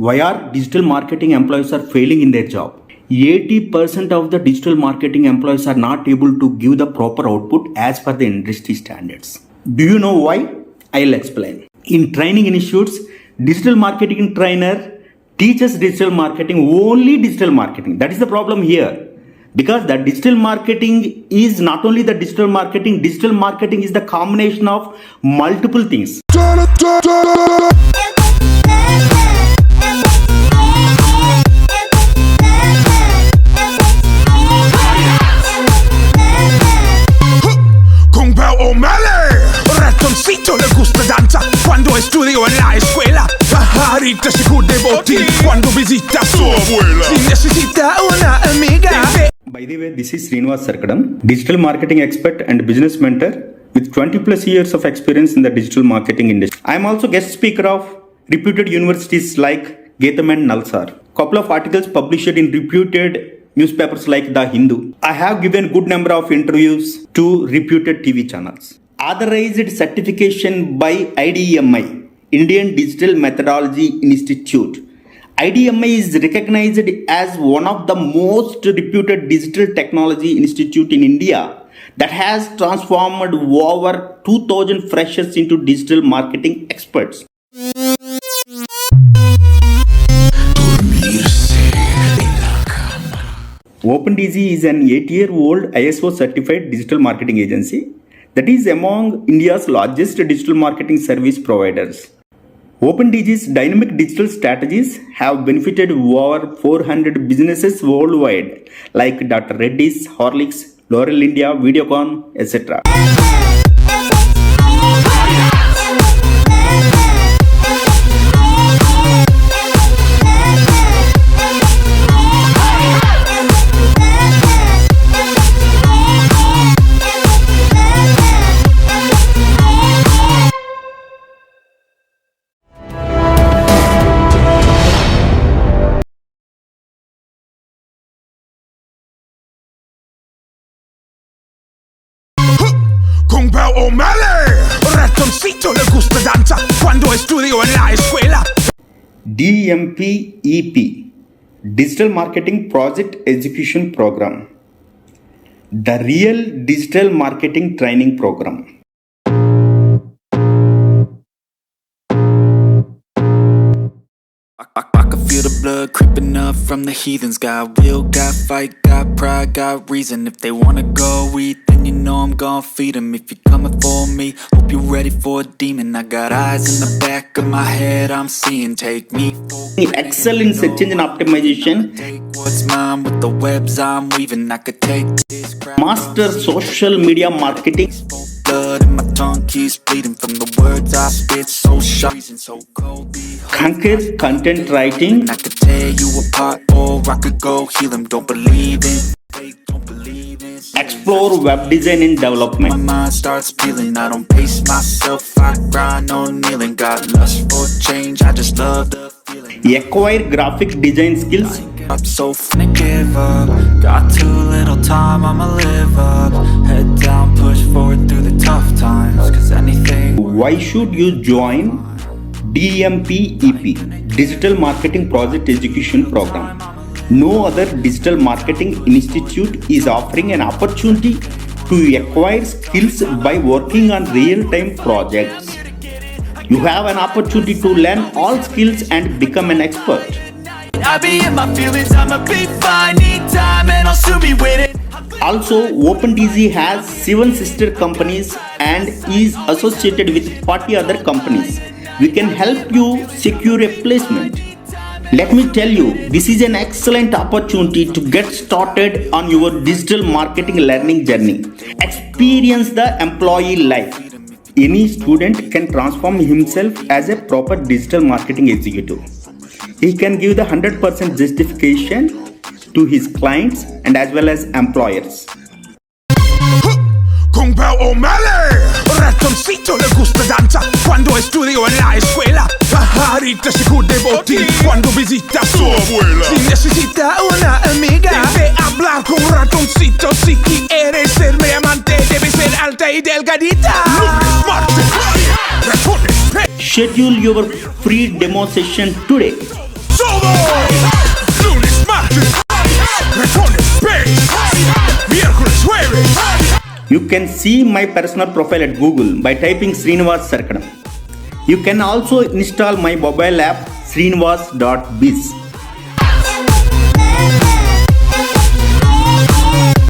Why are digital marketing employees are failing in their job? 80% of the digital marketing employees are not able to give the proper output as per the industry standards. Do you know why? I'll explain. In training institutes, digital marketing trainer teaches digital marketing, only digital marketing. That is the problem here. Because the digital marketing is not only the digital marketing is the combination of multiple things. Ratoncito le gusta danza quando estudio en la escuela. Pajarita se cubre botín cuando visita su abuela. Si necesita una amiga. By the way, this is Srinivas Sarkadam, digital marketing expert and business mentor with 20 plus years of experience in the digital marketing industry. I am also guest speaker of reputed universities like Getam and Nalsar. Couple of articles published in reputed newspapers like The Hindu. I have given good number of interviews to reputed TV channels. Authorized certification by IDMI, Indian Digital Methodology Institute. IDMI is recognized as one of the most reputed digital technology institute in India that has transformed over 2,000 freshers into digital marketing experts. OpenDG is an 8-year-old ISO certified digital marketing agency that is among India's largest digital marketing service providers. OpenDG's dynamic digital strategies have benefited over 400 businesses worldwide like Dr. Reddy's, Horlicks, LOreal India, Videocon, etc. Ratoncito le gusta danza quando estudio en la escuela. DMPEP, Digital Marketing Project Execution Program, the real digital marketing training program. I can feel the blood creeping up from the heathens. Got will, got fight, got pride, got reason. If they wanna go eat, then you know I'm gon' feed them. If you're coming for me, hope you're ready for a demon. I got eyes in the back of my head, I'm seeing. Take me for Excel in search engine optimization. take what's mine with the webs I'm weaving. I could take this crap. Master social media marketing. Blood and my tongue keeps bleeding from the words I spit. So sharp and so cold. Conquer content writing. I could tear you apart or I could go heal them. Don't believe in fake, don't believe in Explore web design and my development. mind starts peeling. I don't pace myself, I grind on kneeling. Got lust for change, I just love the feeling. Acquire graphic design skills. I'm so finna give up. Got too little time, I'ma live up. Head down, push forward through the tough times. Cause anything Why should you join DMPEP, Digital Marketing Project Execution Program? No other digital marketing institute is offering an opportunity to acquire skills by working on real-time projects. You have an opportunity to learn all skills and become an expert. I be in my feelings, I'ma be fine. Need time and I'll soon be with it. Also, OpenDG has 7 sister companies and is associated with 40 other companies. We can help you secure a placement. Let me tell you, this is an excellent opportunity to get started on your digital marketing learning journey. Experience the employee life. Any student can transform himself as a proper digital marketing executive. He can give the 100% justification to his clients and as well as employers. Con Bel O'Malley. Ratoncito le gusta danza quando estudio en la escuela. Pajarita se cubre botín cuando visita su abuela. Si necesita una amiga, debe hablar con Ratoncito. Si quieres ser mi amante, debe ser alta y delgadita. Lunes, martes, ratones. Schedule your free demo session today. todo. Lunes, martes, ratones, pez, miércoles, jueves. You can see my personal profile at Google by typing Srinivas Sarkadam. You can also install my mobile app srinivas.biz.